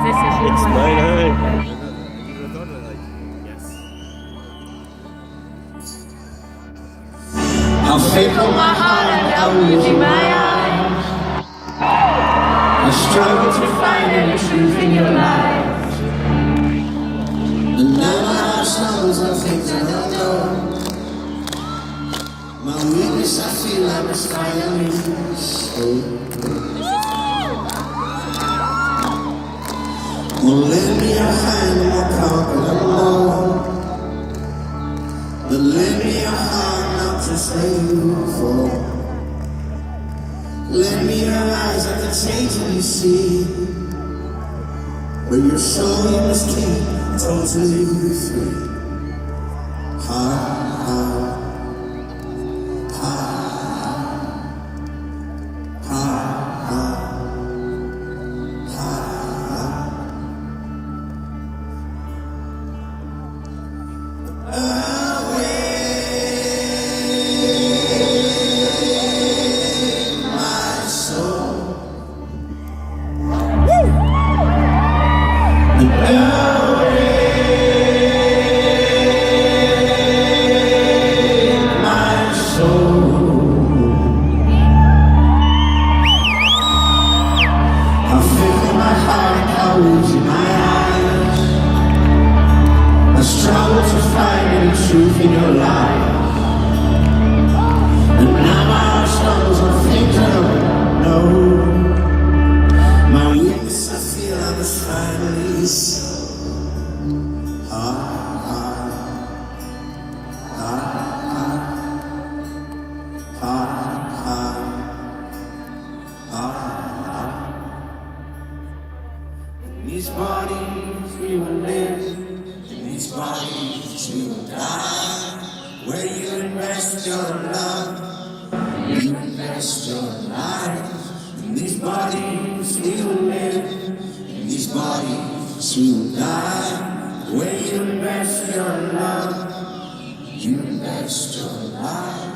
this is your It's one. 9. How fickle my heart and how woozy my eyes. I struggle to find any truth in your life. And now my heart stumbles on things I don't know. My weakness I feel I must finally show. Well, lend me your hand and we'll conquer them all. But lend me your heart not to say you fall. Lend me your eyes that can change what you see. But your soul you must keep totally free. Heart, heart, heart, heart, heart, heart. Truth in your life, and now my heart stumbles on things I don't know. My weakness I feel I must finally show. Heart, heart, heart, heart, heart, heart. In these bodies we will live, in these bodies we will die. Where you invest your love, you invest your life. In these bodies we will live, in these bodies we will die. Where you invest your love, you invest your life.